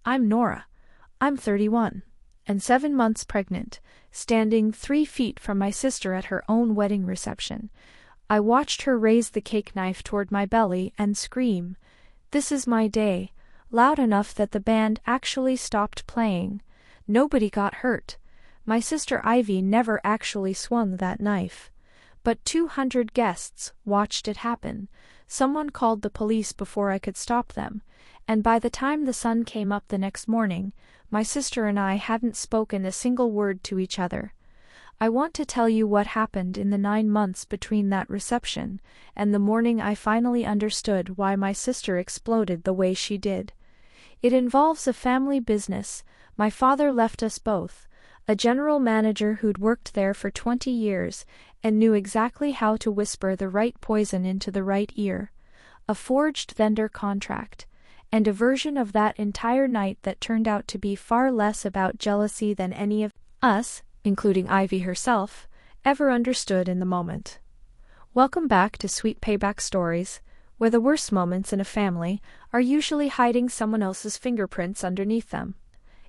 I'm Nora. I'm 31, and 7 months pregnant, standing 3 feet from my sister at her own wedding reception. I watched her raise the cake knife toward my belly and scream, "This is my day," loud enough that the band actually stopped playing. Nobody got hurt. My sister Ivy never actually swung that knife. But 200 guests watched it happen. Someone called the police before I could stop them, and by the time the sun came up the next morning, my sister and I hadn't spoken a single word to each other. I want to tell you what happened in the 9 months between that reception and the morning I finally understood why my sister exploded the way she did. It involves a family business. My father left us both, a general manager who'd worked there for 20 years and knew exactly how to whisper the right poison into the right ear, a forged vendor contract, and a version of that entire night that turned out to be far less about jealousy than any of us, including Ivy herself, ever understood in the moment. Welcome back to Sweet Payback Stories, where the worst moments in a family are usually hiding someone else's fingerprints underneath them.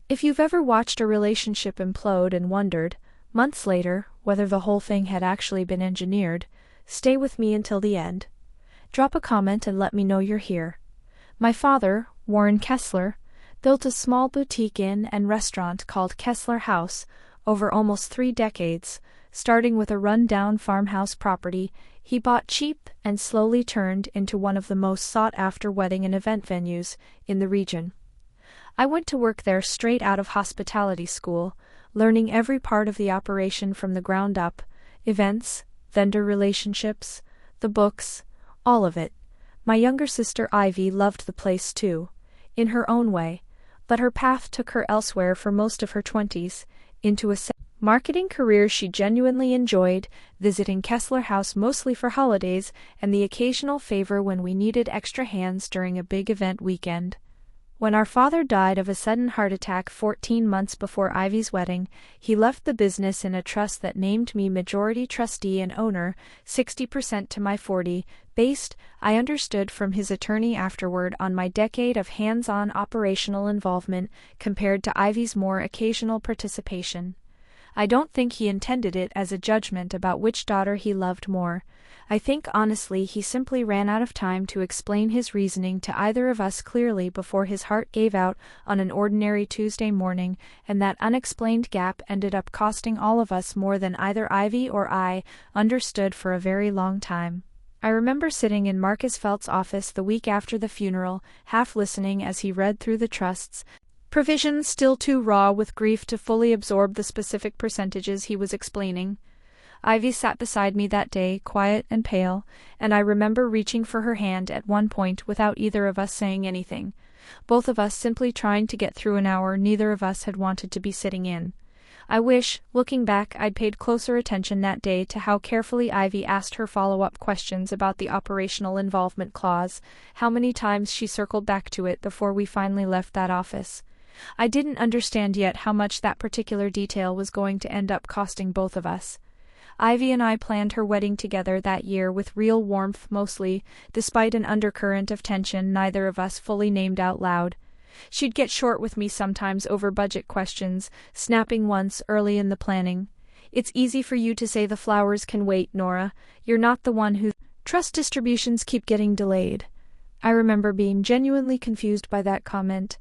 If you've ever watched a relationship implode and wondered, months later, whether the whole thing had actually been engineered, stay with me until the end. Drop a comment and let me know you're here. My father, Warren Kessler, built a small boutique inn and restaurant called Kessler House over almost 3 decades. Starting with a run-down farmhouse property he bought cheap and slowly turned into one of the most sought-after wedding and event venues in the region. I went to work there straight out of hospitality school, learning every part of the operation from the ground up: events, vendor relationships, the books, all of it. My younger sister Ivy loved the place too, in her own way, but her path took her elsewhere for most of her 20s, into a marketing career she genuinely enjoyed, visiting Kessler House mostly for holidays and the occasional favor when we needed extra hands during a big event weekend. When our father died of a sudden heart attack 14 months before Ivy's wedding, he left the business in a trust that named me majority trustee and owner, 60% to my 40, based, I understood from his attorney afterward, on my decade of hands-on operational involvement compared to Ivy's more occasional participation. I don't think he intended it as a judgment about which daughter he loved more. I think honestly he simply ran out of time to explain his reasoning to either of us clearly before his heart gave out on an ordinary Tuesday morning, and that unexplained gap ended up costing all of us more than either Ivy or I understood for a very long time. I remember sitting in Marcus Felt's office the week after the funeral, half listening as he read through the trust's provisions, still too raw with grief to fully absorb the specific percentages he was explaining. Ivy sat beside me that day, quiet and pale, and I remember reaching for her hand at one point without either of us saying anything, both of us simply trying to get through an hour neither of us had wanted to be sitting in. I wish, looking back, I'd paid closer attention that day to how carefully Ivy asked her follow-up questions about the operational involvement clause, how many times she circled back to it before we finally left that office. I didn't understand yet how much that particular detail was going to end up costing both of us. Ivy and I planned her wedding together that year with real warmth mostly, despite an undercurrent of tension neither of us fully named out loud. She'd get short with me sometimes over budget questions, snapping once early in the planning, "It's easy for you to say the flowers can wait, Nora. You're not the one who trust distributions keep getting delayed." I remember being genuinely confused by that comment.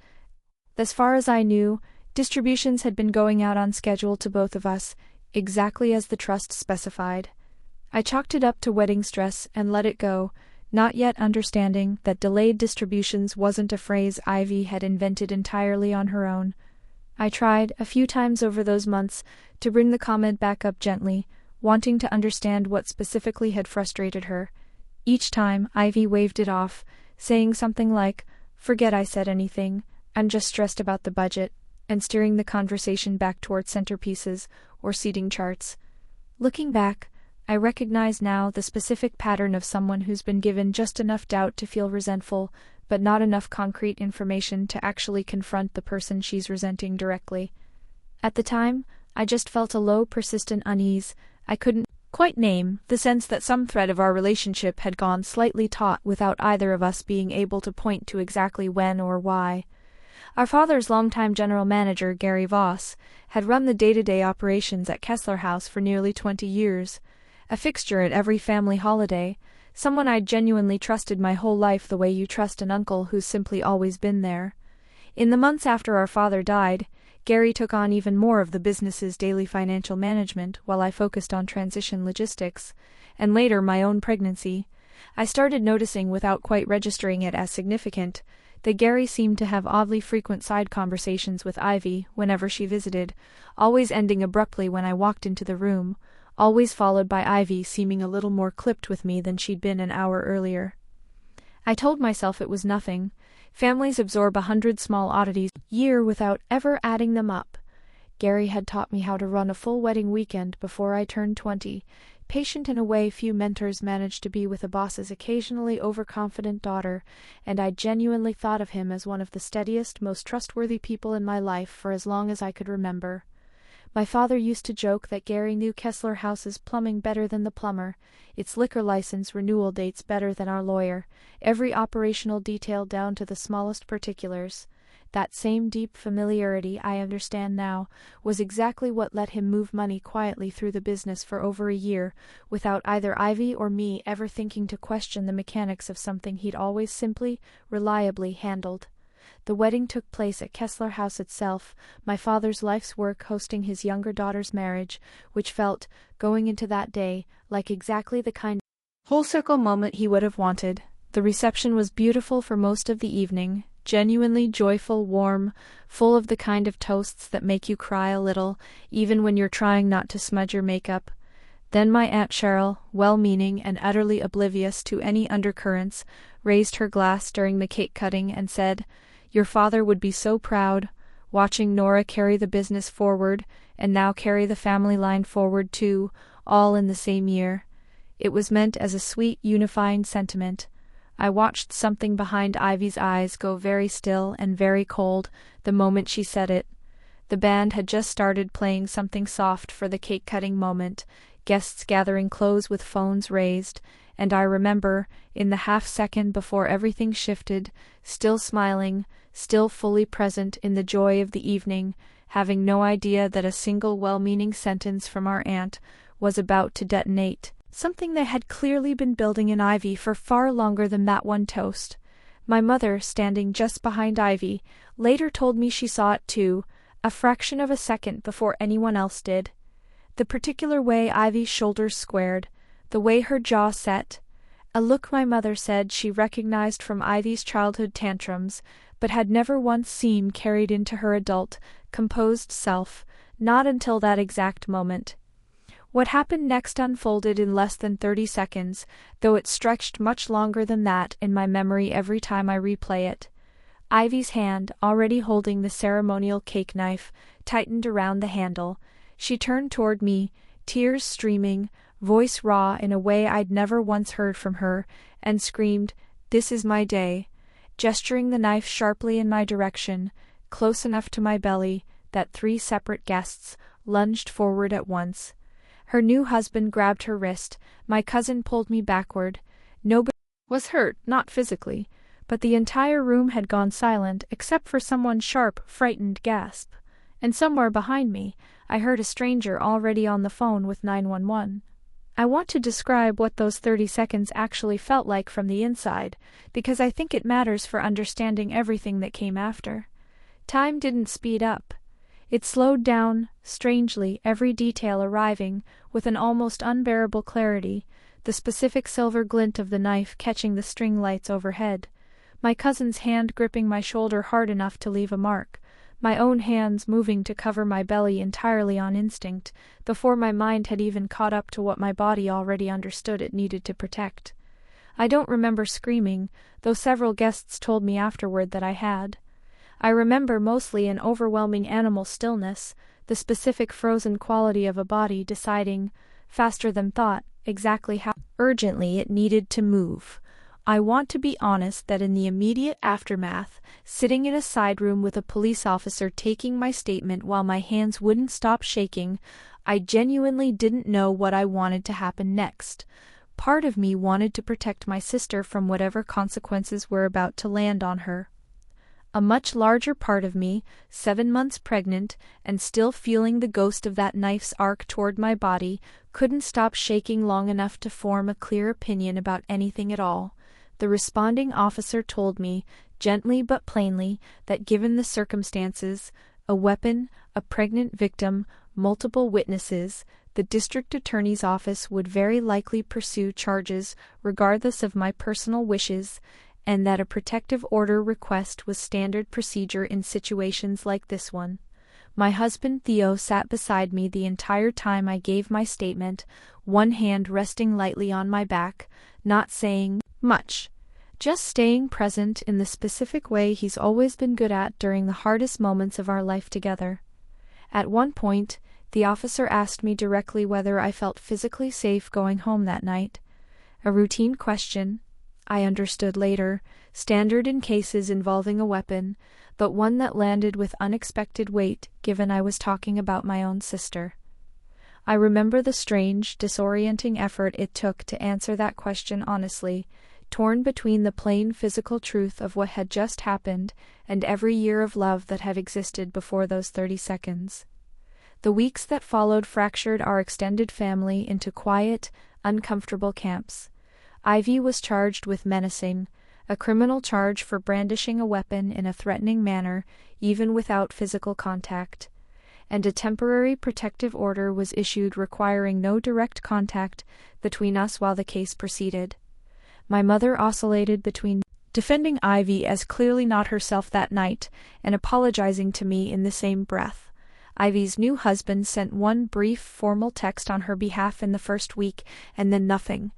As far as I knew, distributions had been going out on schedule to both of us, exactly as the trust specified. I chalked it up to wedding stress and let it go, not yet understanding that delayed distributions wasn't a phrase Ivy had invented entirely on her own. I tried, a few times over those months, to bring the comment back up gently, wanting to understand what specifically had frustrated her. Each time, Ivy waved it off, saying something like, "Forget I said anything, I'm just stressed about the budget," and steering the conversation back toward centerpieces or seating charts. Looking back, I recognize now the specific pattern of someone who's been given just enough doubt to feel resentful, but not enough concrete information to actually confront the person she's resenting directly. At the time, I just felt a low, persistent unease I couldn't quite name, the sense that some thread of our relationship had gone slightly taut without either of us being able to point to exactly when or why. Our father's longtime general manager, Gary Voss, had run the day-to-day operations at Kessler House for nearly 20 years, a fixture at every family holiday, someone I'd genuinely trusted my whole life the way you trust an uncle who's simply always been there. In the months after our father died, Gary took on even more of the business's daily financial management while I focused on transition logistics, and later my own pregnancy. I started noticing, without quite registering it as significant, that Gary seemed to have oddly frequent side conversations with Ivy whenever she visited, always ending abruptly when I walked into the room, always followed by Ivy seeming a little more clipped with me than she'd been an hour earlier. I told myself it was nothing. Families absorb 100 small oddities a year without ever adding them up. Gary had taught me how to run a full wedding weekend before I turned 20, patient in a way few mentors manage to be with a boss's occasionally overconfident daughter, and I genuinely thought of him as one of the steadiest, most trustworthy people in my life for as long as I could remember. My father used to joke that Gary knew Kessler House's plumbing better than the plumber, its liquor license renewal dates better than our lawyer, every operational detail down to the smallest particulars. That same deep familiarity, I understand now, was exactly what let him move money quietly through the business for over a year, without either Ivy or me ever thinking to question the mechanics of something he'd always simply, reliably handled. The wedding took place at Kessler House itself, my father's life's work hosting his younger daughter's marriage, which felt, going into that day, like exactly the kind of whole-circle moment he would have wanted. The reception was beautiful for most of the evening, genuinely joyful, warm, full of the kind of toasts that make you cry a little, even when you're trying not to smudge your makeup. Then my Aunt Cheryl, well-meaning and utterly oblivious to any undercurrents, raised her glass during the cake-cutting and said, "Your father would be so proud, watching Nora carry the business forward, and now carry the family line forward too, all in the same year." It was meant as a sweet, unifying sentiment. I watched something behind Ivy's eyes go very still and very cold the moment she said it. The band had just started playing something soft for the cake-cutting moment, guests gathering close with phones raised, and I remember, in the half-second before everything shifted, still smiling, still fully present in the joy of the evening, having no idea that a single well-meaning sentence from our aunt was about to detonate something that had clearly been building in Ivy for far longer than that one toast. My mother, standing just behind Ivy, later told me she saw it too, a fraction of a second before anyone else did. The particular way Ivy's shoulders squared, the way her jaw set, a look my mother said she recognized from Ivy's childhood tantrums, but had never once seen carried into her adult, composed self, not until that exact moment. What happened next unfolded in less than 30 seconds, though it stretched much longer than that in my memory every time I replay it. Ivy's hand, already holding the ceremonial cake knife, tightened around the handle. She turned toward me, tears streaming, voice raw in a way I'd never once heard from her, and screamed, "This is my day," gesturing the knife sharply in my direction, close enough to my belly that 3 separate guests lunged forward at once. Her new husband grabbed her wrist, my cousin pulled me backward. Nobody was hurt, not physically, but the entire room had gone silent except for someone's sharp, frightened gasp. And somewhere behind me, I heard a stranger already on the phone with 911. I want to describe what those 30 seconds actually felt like from the inside, because I think it matters for understanding everything that came after. Time didn't speed up. It slowed down, strangely, every detail arriving with an almost unbearable clarity, the specific silver glint of the knife catching the string lights overhead, my cousin's hand gripping my shoulder hard enough to leave a mark, my own hands moving to cover my belly entirely on instinct, before my mind had even caught up to what my body already understood it needed to protect. I don't remember screaming, though several guests told me afterward that I had. I remember mostly an overwhelming animal stillness, the specific frozen quality of a body deciding, faster than thought, exactly how urgently it needed to move. I want to be honest that in the immediate aftermath, sitting in a side room with a police officer taking my statement while my hands wouldn't stop shaking, I genuinely didn't know what I wanted to happen next. Part of me wanted to protect my sister from whatever consequences were about to land on her. A much larger part of me, 7 months pregnant, and still feeling the ghost of that knife's arc toward my body, couldn't stop shaking long enough to form a clear opinion about anything at all. The responding officer told me, gently but plainly, that given the circumstances, a weapon, a pregnant victim, multiple witnesses, the district attorney's office would very likely pursue charges regardless of my personal wishes, and that a protective order request was standard procedure in situations like this one. My husband Theo sat beside me the entire time I gave my statement, one hand resting lightly on my back, not saying much, just staying present in the specific way he's always been good at during the hardest moments of our life together. At one point, the officer asked me directly whether I felt physically safe going home that night. A routine question, I understood later, standard in cases involving a weapon, but one that landed with unexpected weight given I was talking about my own sister. I remember the strange, disorienting effort it took to answer that question honestly, torn between the plain physical truth of what had just happened and every year of love that had existed before those 30 seconds. The weeks that followed fractured our extended family into quiet, uncomfortable camps. Ivy was charged with menacing, a criminal charge for brandishing a weapon in a threatening manner, even without physical contact, and a temporary protective order was issued requiring no direct contact between us while the case proceeded. My mother oscillated between defending Ivy as clearly not herself that night and apologizing to me in the same breath. Ivy's new husband sent one brief, formal text on her behalf in the first week, and then nothing.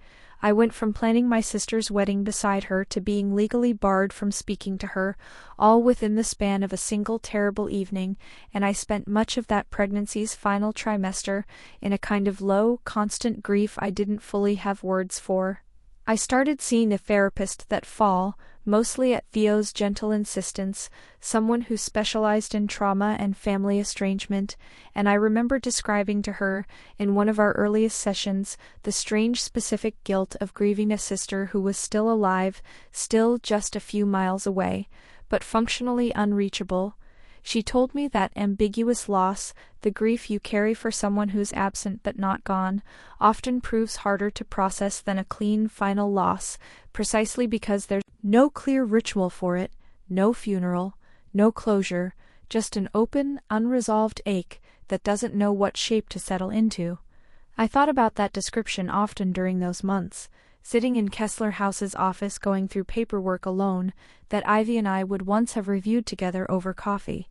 I went from planning my sister's wedding beside her to being legally barred from speaking to her, all within the span of a single terrible evening, and I spent much of that pregnancy's final trimester in a kind of low, constant grief I didn't fully have words for. I started seeing a therapist that fall, mostly at Theo's gentle insistence, someone who specialized in trauma and family estrangement, and I remember describing to her, in one of our earliest sessions, the strange specific guilt of grieving a sister who was still alive, still just a few miles away, but functionally unreachable. She told me that ambiguous loss, the grief you carry for someone who's absent but not gone, often proves harder to process than a clean, final loss, precisely because there's no clear ritual for it, no funeral, no closure, just an open, unresolved ache that doesn't know what shape to settle into. I thought about that description often during those months, sitting in Kessler House's office going through paperwork alone that Ivy and I would once have reviewed together over coffee.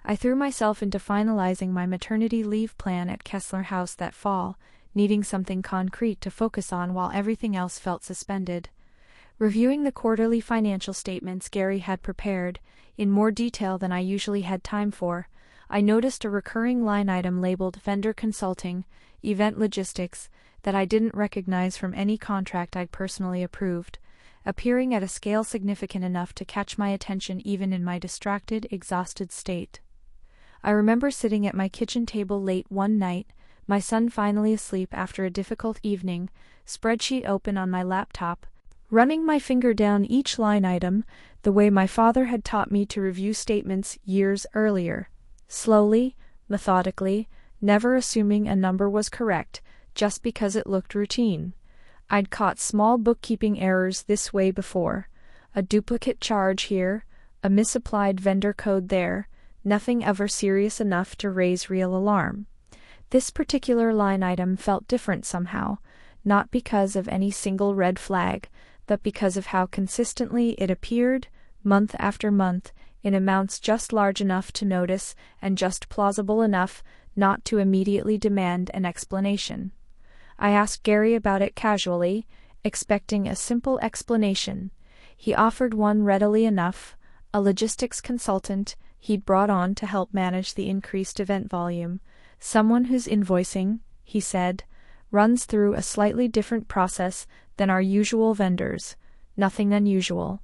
I threw myself into finalizing my maternity leave plan at Kessler House that fall, needing something concrete to focus on while everything else felt suspended. Reviewing the quarterly financial statements Gary had prepared, in more detail than I usually had time for, I noticed a recurring line item labeled Vendor Consulting, Event Logistics, that I didn't recognize from any contract I'd personally approved, appearing at a scale significant enough to catch my attention even in my distracted, exhausted state. I remember sitting at my kitchen table late one night, my son finally asleep after a difficult evening, spreadsheet open on my laptop, running my finger down each line item, the way my father had taught me to review statements years earlier. Slowly, methodically, never assuming a number was correct, just because it looked routine. I'd caught small bookkeeping errors this way before. A duplicate charge here, a misapplied vendor code there, nothing ever serious enough to raise real alarm. This particular line item felt different somehow, not because of any single red flag, but because of how consistently it appeared, month after month, in amounts just large enough to notice and just plausible enough not to immediately demand an explanation. I asked Gary about it casually, expecting a simple explanation. He offered one readily enough, a logistics consultant he'd brought on to help manage the increased event volume, someone whose invoicing, he said, runs through a slightly different process than our usual vendors, nothing unusual.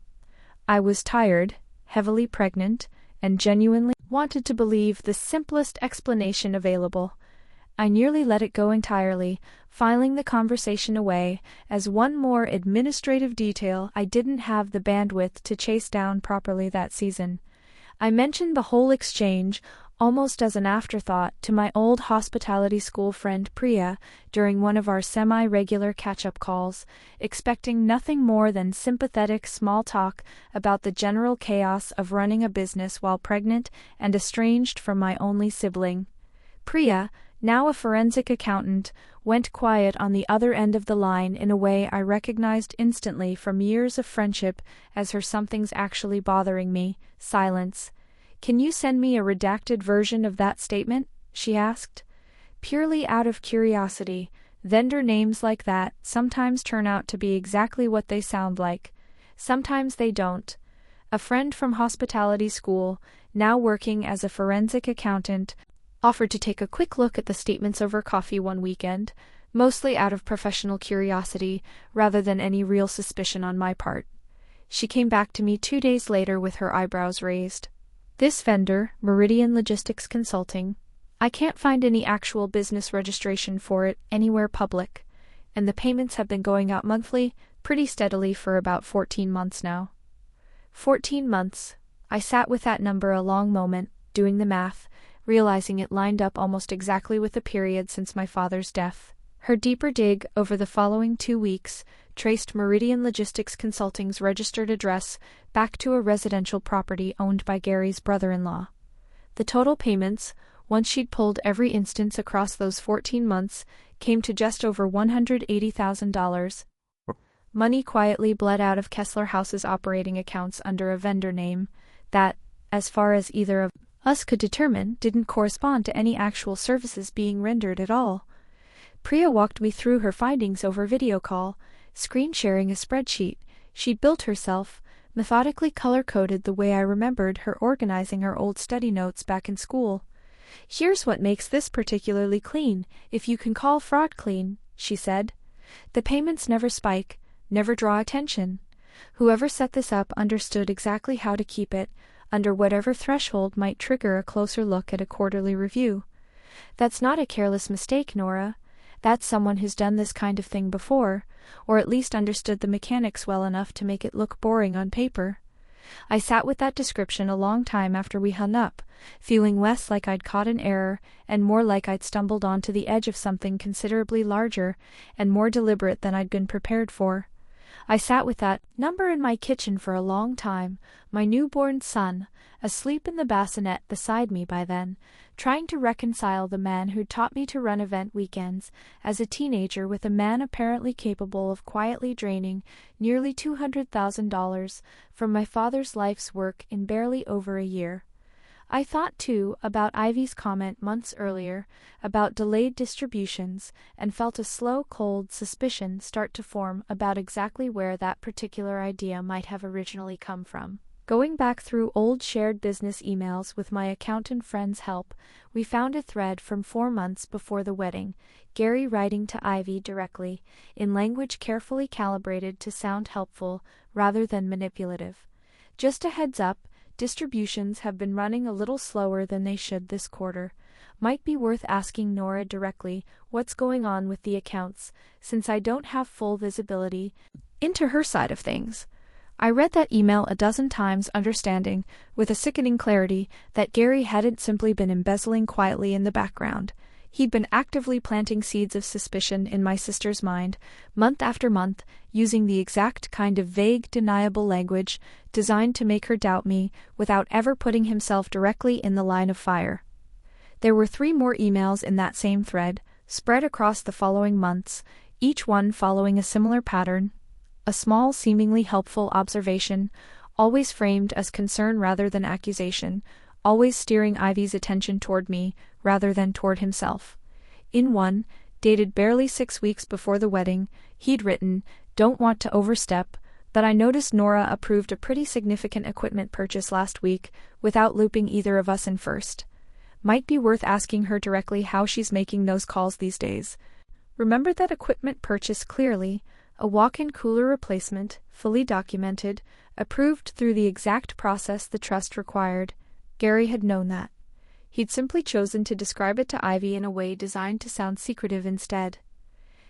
I was tired, heavily pregnant, and genuinely wanted to believe the simplest explanation available. I nearly let it go entirely, filing the conversation away as one more administrative detail I didn't have the bandwidth to chase down properly that season. I mentioned the whole exchange, almost as an afterthought, to my old hospitality school friend Priya during one of our semi-regular catch-up calls, expecting nothing more than sympathetic small talk about the general chaos of running a business while pregnant and estranged from my only sibling. Priya, now a forensic accountant, went quiet on the other end of the line in a way I recognized instantly from years of friendship as her "something's actually bothering me" silence. "Can you send me a redacted version of that statement?" she asked. Purely out of curiosity, vendor names like that sometimes turn out to be exactly what they sound like. Sometimes they don't. A friend from hospitality school, now working as a forensic accountant, offered to take a quick look at the statements over coffee one weekend, mostly out of professional curiosity rather than any real suspicion on my part. She came back to me 2 days later with her eyebrows raised. "This vendor, Meridian Logistics Consulting, I can't find any actual business registration for it anywhere public, and the payments have been going out monthly, pretty steadily for about 14 months now." 14 months. I sat with that number a long moment, doing the math, realizing it lined up almost exactly with the period since my father's death. Her deeper dig over the following 2 weeks traced Meridian Logistics Consulting's registered address back to a residential property owned by Gary's brother-in-law. The total payments, once she'd pulled every instance across those 14 months, came to just over $180,000. Money quietly bled out of Kessler House's operating accounts under a vendor name that, as far as either of us could determine, didn't correspond to any actual services being rendered at all. Priya walked me through her findings over video call, screen-sharing a spreadsheet she'd built herself, methodically color-coded the way I remembered her organizing her old study notes back in school. "Here's what makes this particularly clean, if you can call fraud clean," she said. "The payments never spike, never draw attention. Whoever set this up understood exactly how to keep it under whatever threshold might trigger a closer look at a quarterly review. That's not a careless mistake, Nora. That's someone who's done this kind of thing before, or at least understood the mechanics well enough to make it look boring on paper." I sat with that description a long time after we hung up, feeling less like I'd caught an error and more like I'd stumbled onto the edge of something considerably larger and more deliberate than I'd been prepared for. I sat with that number in my kitchen for a long time, my newborn son, asleep in the bassinet beside me by then, trying to reconcile the man who'd taught me to run event weekends as a teenager with a man apparently capable of quietly draining nearly $200,000 from my father's life's work in barely over a year. I thought, too, about Ivy's comment months earlier about delayed distributions and felt a slow, cold suspicion start to form about exactly where that particular idea might have originally come from. Going back through old shared business emails with my accountant friend's help, we found a thread from 4 months before the wedding, Gary writing to Ivy directly, in language carefully calibrated to sound helpful rather than manipulative. "Just a heads up, distributions have been running a little slower than they should this quarter. Might be worth asking Nora directly what's going on with the accounts, since I don't have full visibility into her side of things." I read that email a dozen times, understanding, with a sickening clarity, that Gary hadn't simply been embezzling quietly in the background. He'd been actively planting seeds of suspicion in my sister's mind, month after month, using the exact kind of vague, deniable language designed to make her doubt me without ever putting himself directly in the line of fire. There were 3 more emails in that same thread, spread across the following months, each one following a similar pattern. A small, seemingly helpful observation, always framed as concern rather than accusation, always steering Ivy's attention toward me rather than toward himself. In one, dated barely 6 weeks before the wedding, he'd written, "Don't want to overstep, but I noticed Nora approved a pretty significant equipment purchase last week without looping either of us in first. Might be worth asking her directly how she's making those calls these days. Remember that equipment purchase clearly, a walk-in cooler replacement, fully documented, approved through the exact process the trust required." Gary had known that. He'd simply chosen to describe it to Ivy in a way designed to sound secretive instead.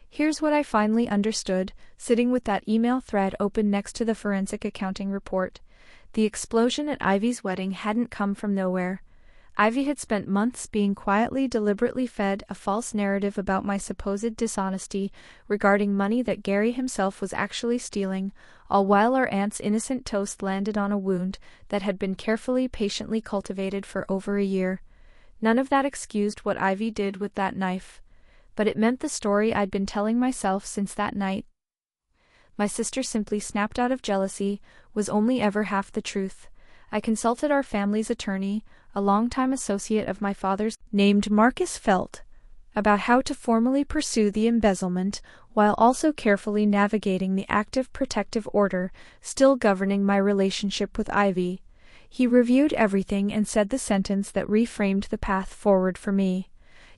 Here's what I finally understood, sitting with that email thread open next to the forensic accounting report. The explosion at Ivy's wedding hadn't come from nowhere. Ivy had spent months being quietly, deliberately fed a false narrative about my supposed dishonesty regarding money that Gary himself was actually stealing, all while our aunt's innocent toast landed on a wound that had been carefully, patiently cultivated for over a year. None of that excused what Ivy did with that knife. But it meant the story I'd been telling myself since that night. My sister simply snapped out of jealousy, was only ever half the truth. I consulted our family's attorney, a longtime associate of my father's, named Marcus Felt, about how to formally pursue the embezzlement while also carefully navigating the active protective order still governing my relationship with Ivy. He reviewed everything and said the sentence that reframed the path forward for me.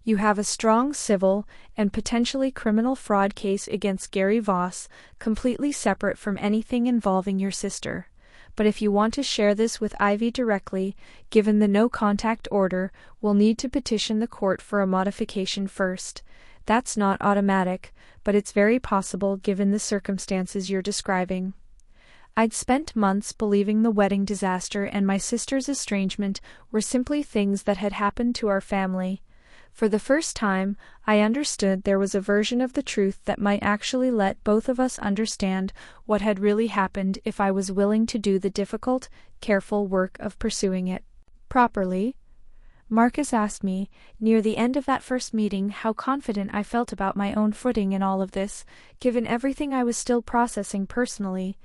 You have a strong civil and potentially criminal fraud case against Gary Voss, completely separate from anything involving your sister. But if you want to share this with Ivy directly, given the no-contact order, we'll need to petition the court for a modification first. That's not automatic, but it's very possible given the circumstances you're describing. I'd spent months believing the wedding disaster and my sister's estrangement were simply things that had happened to our family. For the first time, I understood there was a version of the truth that might actually let both of us understand what had really happened if I was willing to do the difficult, careful work of pursuing it properly. Marcus asked me, near the end of that first meeting, how confident I felt about my own footing in all of this, given everything I was still processing personally.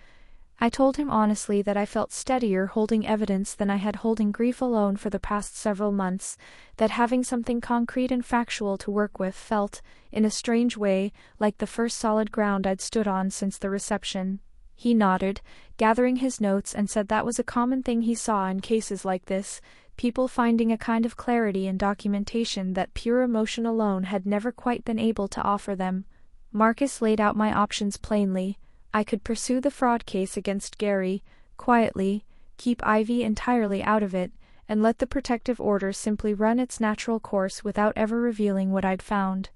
I told him honestly that I felt steadier holding evidence than I had holding grief alone for the past several months, that having something concrete and factual to work with felt, in a strange way, like the first solid ground I'd stood on since the reception. He nodded, gathering his notes, and said that was a common thing he saw in cases like this, people finding a kind of clarity in documentation that pure emotion alone had never quite been able to offer them. Marcus laid out my options plainly. I could pursue the fraud case against Gary, quietly, keep Ivy entirely out of it, and let the protective order simply run its natural course without ever revealing what I'd found.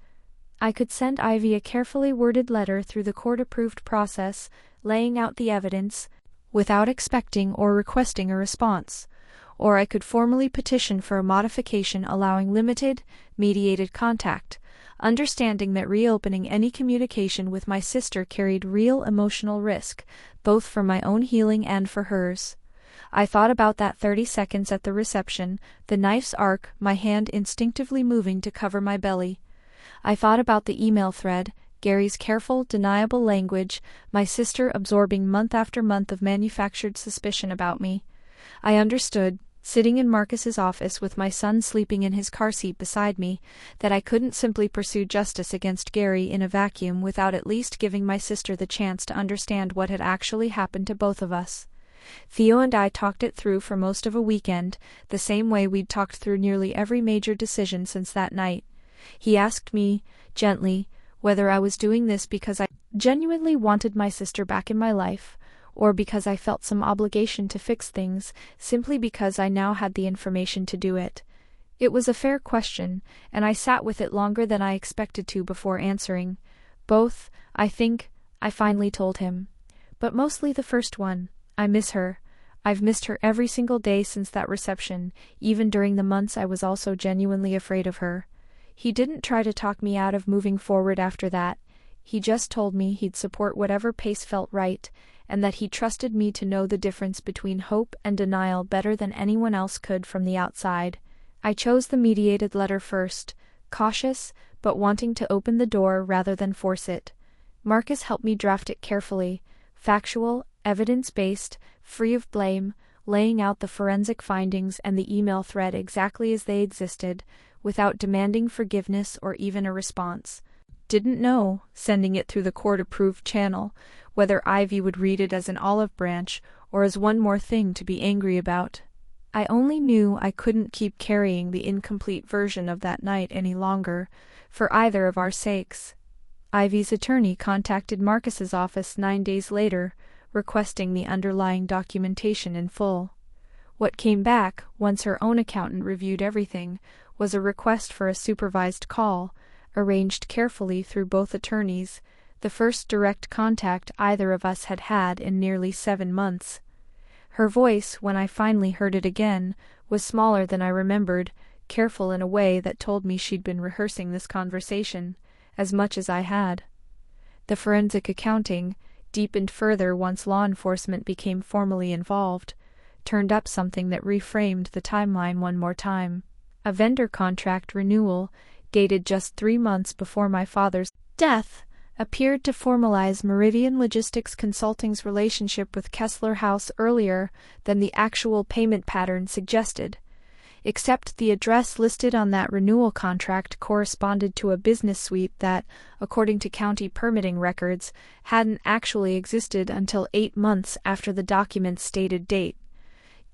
I could send Ivy a carefully worded letter through the court-approved process, laying out the evidence, without expecting or requesting a response. Or I could formally petition for a modification allowing limited, mediated contact, understanding that reopening any communication with my sister carried real emotional risk, both for my own healing and for hers. I thought about that 30 seconds at the reception, the knife's arc, my hand instinctively moving to cover my belly. I thought about the email thread, Gary's careful, deniable language, my sister absorbing month after month of manufactured suspicion about me. I understood, sitting in Marcus's office with my son sleeping in his car seat beside me, that I couldn't simply pursue justice against Gary in a vacuum without at least giving my sister the chance to understand what had actually happened to both of us. Theo and I talked it through for most of a weekend, the same way we'd talked through nearly every major decision since that night. He asked me, gently, whether I was doing this because I genuinely wanted my sister back in my life, or because I felt some obligation to fix things, simply because I now had the information to do it. It was a fair question, and I sat with it longer than I expected to before answering. Both, I think, I finally told him. But mostly the first one. I miss her. I've missed her every single day since that reception, even during the months I was also genuinely afraid of her. He didn't try to talk me out of moving forward after that. He just told me he'd support whatever pace felt right, and that he trusted me to know the difference between hope and denial better than anyone else could from the outside. I chose the mediated letter first, cautious, but wanting to open the door rather than force it. Marcus helped me draft it carefully, factual, evidence-based, free of blame, laying out the forensic findings and the email thread exactly as they existed, without demanding forgiveness or even a response. Didn't know, sending it through the court-approved channel, whether Ivy would read it as an olive branch or as one more thing to be angry about. I only knew I couldn't keep carrying the incomplete version of that night any longer, for either of our sakes. Ivy's attorney contacted Marcus's office 9 days later, requesting the underlying documentation in full. What came back, once her own accountant reviewed everything, was a request for a supervised call, arranged carefully through both attorneys, the first direct contact either of us had had in nearly 7 months. Her voice, when I finally heard it again, was smaller than I remembered, careful in a way that told me she'd been rehearsing this conversation, as much as I had. The forensic accounting, deepened further once law enforcement became formally involved, turned up something that reframed the timeline one more time. A vendor contract renewal, dated just 3 months before my father's death, appeared to formalize Meridian Logistics Consulting's relationship with Kessler House earlier than the actual payment pattern suggested. Except the address listed on that renewal contract corresponded to a business suite that, according to county permitting records, hadn't actually existed until 8 months after the document's stated date.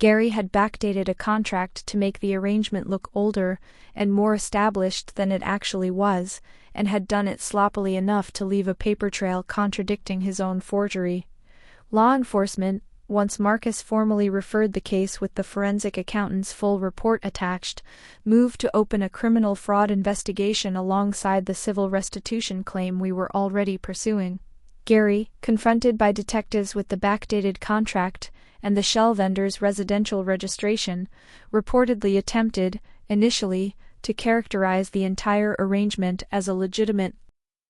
Gary had backdated a contract to make the arrangement look older and more established than it actually was, and had done it sloppily enough to leave a paper trail contradicting his own forgery. Law enforcement, once Marcus formally referred the case with the forensic accountant's full report attached, moved to open a criminal fraud investigation alongside the civil restitution claim we were already pursuing. Gary, confronted by detectives with the backdated contract and the shell vendor's residential registration, reportedly attempted, initially, to characterize the entire arrangement as a legitimate,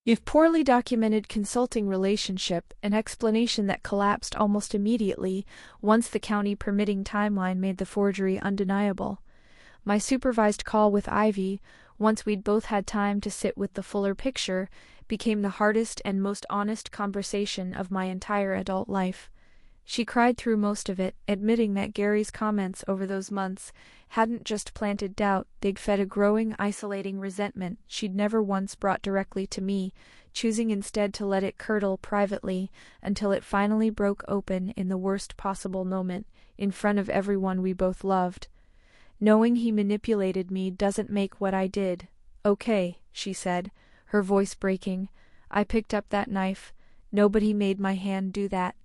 if poorly documented, consulting relationship, an explanation that collapsed almost immediately once the county permitting timeline made the forgery undeniable. My supervised call with Ivy, once we'd both had time to sit with the fuller picture, became the hardest and most honest conversation of my entire adult life. She cried through most of it, admitting that Gary's comments over those months hadn't just planted doubt, they'd fed a growing, isolating resentment she'd never once brought directly to me, choosing instead to let it curdle privately until it finally broke open in the worst possible moment, in front of everyone we both loved. Knowing he manipulated me doesn't make what I did. Okay, she said, her voice breaking. I picked up that knife. Nobody made my hand do that.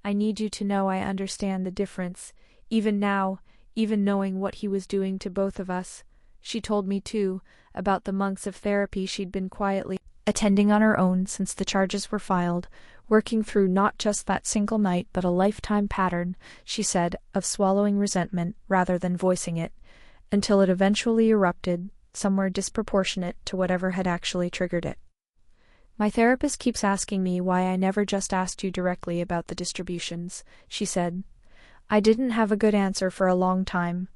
I need you to know I understand the difference, even now, even knowing what he was doing to both of us. She told me, too, about the months of therapy she'd been quietly attending on her own since the charges were filed, working through not just that single night but a lifetime pattern, she said, of swallowing resentment rather than voicing it, until it eventually erupted, somewhere disproportionate to whatever had actually triggered it. My therapist keeps asking me why I never just asked you directly about the distributions, she said. I didn't have a good answer for a long time.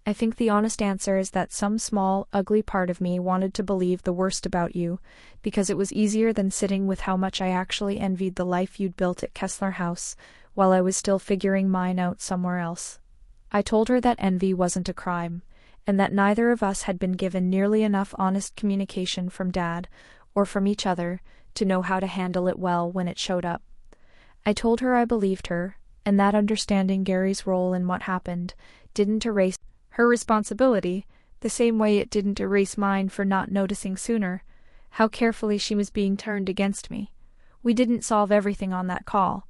I think the honest answer is that some small, ugly part of me wanted to believe the worst about you, because it was easier than sitting with how much I actually envied the life you'd built at Kessler House, while I was still figuring mine out somewhere else. I told her that envy wasn't a crime, and that neither of us had been given nearly enough honest communication from Dad, or from each other, to know how to handle it well when it showed up. I told her I believed her, and that understanding Gary's role in what happened didn't erase her responsibility, the same way it didn't erase mine for not noticing sooner how carefully she was being turned against me. We didn't solve everything on that call.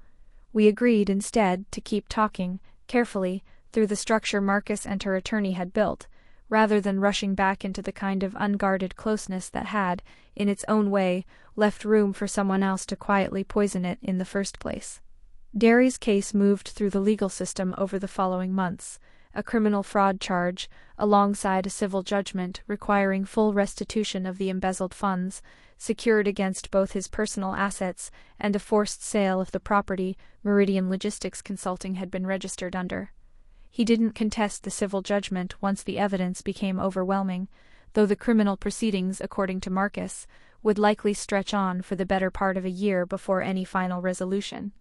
We agreed, instead, to keep talking, carefully, through the structure Marcus and her attorney had built, rather than rushing back into the kind of unguarded closeness that had, in its own way, left room for someone else to quietly poison it in the first place. Gary's case moved through the legal system over the following months, a criminal fraud charge, alongside a civil judgment requiring full restitution of the embezzled funds, secured against both his personal assets and a forced sale of the property Meridian Logistics Consulting had been registered under. He didn't contest the civil judgment once the evidence became overwhelming, though the criminal proceedings, according to Marcus, would likely stretch on for the better part of a year before any final resolution.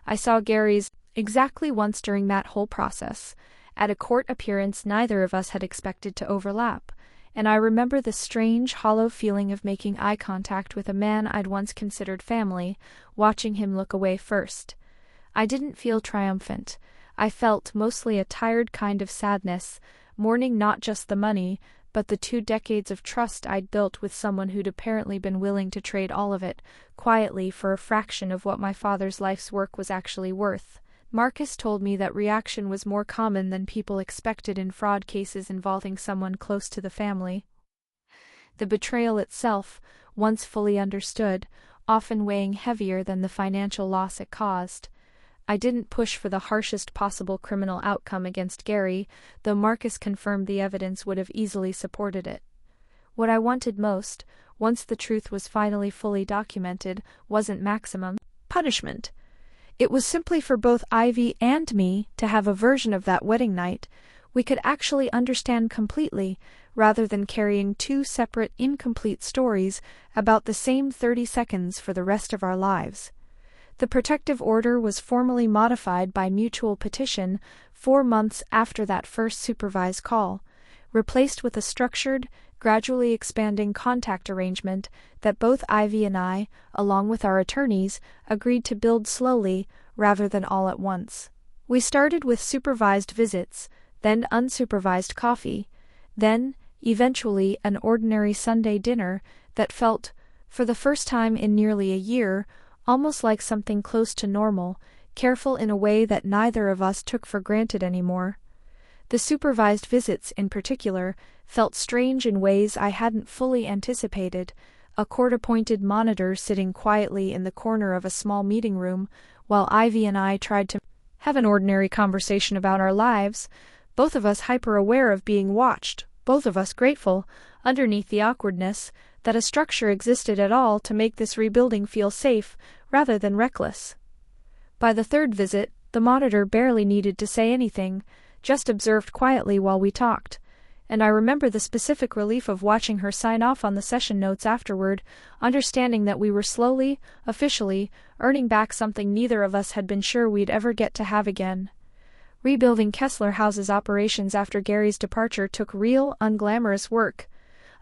I saw Gary's exactly once during that whole process, at a court appearance neither of us had expected to overlap, and I remember the strange, hollow feeling of making eye contact with a man I'd once considered family, watching him look away first. I didn't feel triumphant. I felt mostly a tired kind of sadness, mourning not just the money, but the 2 decades of trust I'd built with someone who'd apparently been willing to trade all of it, quietly, for a fraction of what my father's life's work was actually worth. Marcus told me that reaction was more common than people expected in fraud cases involving someone close to the family. The betrayal itself, once fully understood, often weighing heavier than the financial loss it caused. I didn't push for the harshest possible criminal outcome against Gary, though Marcus confirmed the evidence would have easily supported it. What I wanted most, once the truth was finally fully documented, wasn't maximum punishment. It was simply for both Ivy and me to have a version of that wedding night we could actually understand completely, rather than carrying two separate, incomplete stories about the same 30 seconds for the rest of our lives. The protective order was formally modified by mutual petition 4 months after that first supervised call, replaced with a structured, gradually expanding contact arrangement that both Ivy and I, along with our attorneys, agreed to build slowly rather than all at once. We started with supervised visits, then unsupervised coffee, then, eventually, an ordinary Sunday dinner that felt, for the first time in nearly a year, almost like something close to normal, careful in a way that neither of us took for granted anymore. The supervised visits, in particular, felt strange in ways I hadn't fully anticipated, a court-appointed monitor sitting quietly in the corner of a small meeting room, while Ivy and I tried to have an ordinary conversation about our lives, both of us hyper-aware of being watched, both of us grateful, underneath the awkwardness, that a structure existed at all to make this rebuilding feel safe rather than reckless. By the third visit, the monitor barely needed to say anything, just observed quietly while we talked, and I remember the specific relief of watching her sign off on the session notes afterward, understanding that we were slowly, officially, earning back something neither of us had been sure we'd ever get to have again. Rebuilding Kessler House's operations after Gary's departure took real, unglamorous work.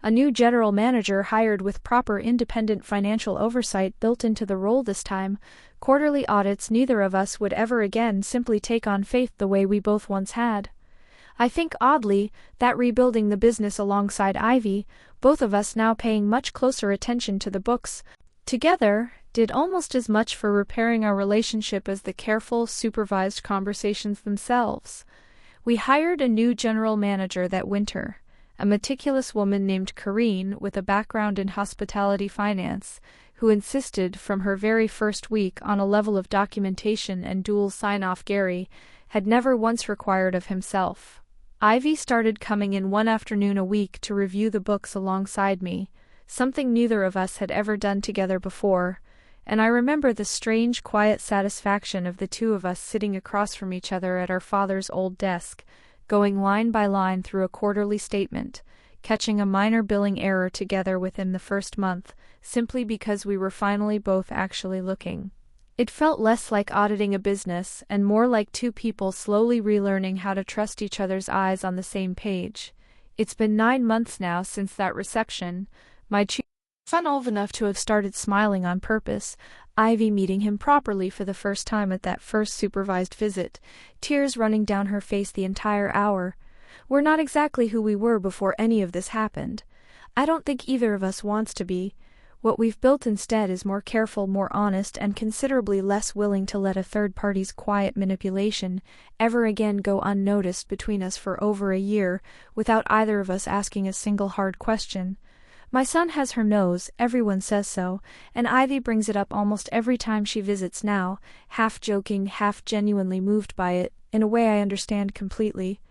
A new general manager hired with proper independent financial oversight built into the role this time, quarterly audits neither of us would ever again simply take on faith the way we both once had. I think oddly that rebuilding the business alongside Ivy, both of us now paying much closer attention to the books, together, did almost as much for repairing our relationship as the careful, supervised conversations themselves. We hired a new general manager that winter, a meticulous woman named Karine with a background in hospitality finance, who insisted from her very first week on a level of documentation and dual sign-off Gary had never once required of himself. Ivy started coming in one afternoon a week to review the books alongside me, something neither of us had ever done together before, and I remember the strange, quiet satisfaction of the two of us sitting across from each other at our father's old desk, going line by line through a quarterly statement, catching a minor billing error together within the first month, simply because we were finally both actually looking. It felt less like auditing a business and more like two people slowly relearning how to trust each other's eyes on the same page. It's been 9 months now since that reception, my chief fun old enough to have started smiling on purpose, Ivy meeting him properly for the first time at that first supervised visit, tears running down her face the entire hour. We're not exactly who we were before any of this happened. I don't think either of us wants to be. What we've built instead is more careful, more honest, and considerably less willing to let a third party's quiet manipulation ever again go unnoticed between us for over a year without either of us asking a single hard question. My son has her nose, everyone says so, and Ivy brings it up almost every time she visits now, half joking, half genuinely moved by it, in a way I understand completely.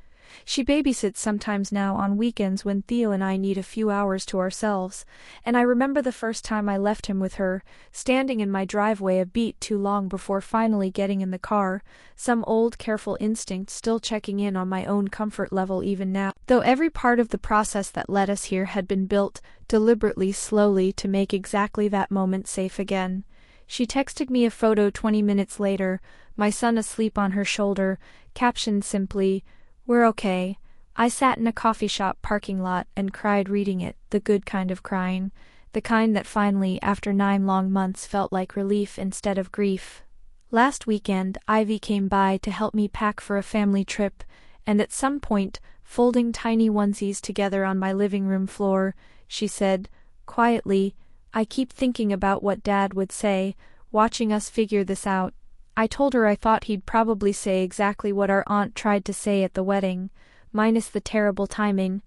She babysits sometimes now on weekends when Theo and I need a few hours to ourselves, and I remember the first time I left him with her, standing in my driveway a beat too long before finally getting in the car, some old careful instinct still checking in on my own comfort level even now, though every part of the process that led us here had been built, deliberately, slowly, to make exactly that moment safe again. She texted me a photo 20 minutes later, my son asleep on her shoulder, captioned simply, "We're okay." I sat in a coffee shop parking lot and cried reading it, the good kind of crying, the kind that finally, after 9 long months, felt like relief instead of grief. Last weekend, Ivy came by to help me pack for a family trip, and at some point, folding tiny onesies together on my living room floor, she said, quietly, "I keep thinking about what Dad would say, watching us figure this out." I told her I thought he'd probably say exactly what our aunt tried to say at the wedding, minus the terrible timing,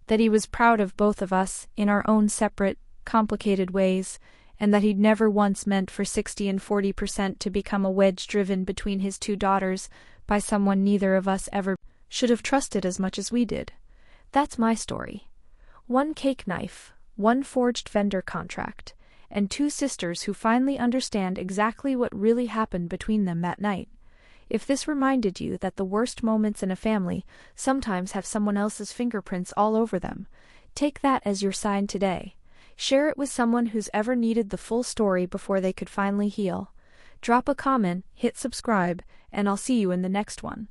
that he was proud of both of us, in our own separate, complicated ways, and that he'd never once meant for 60 and 40% to become a wedge driven between his two daughters by someone neither of us ever should have trusted as much as we did. That's my story. One cake knife, one forged vendor contract, and two sisters who finally understand exactly what really happened between them that night. If this reminded you that the worst moments in a family sometimes have someone else's fingerprints all over them, take that as your sign today. Share it with someone who's ever needed the full story before they could finally heal. Drop a comment, hit subscribe, and I'll see you in the next one.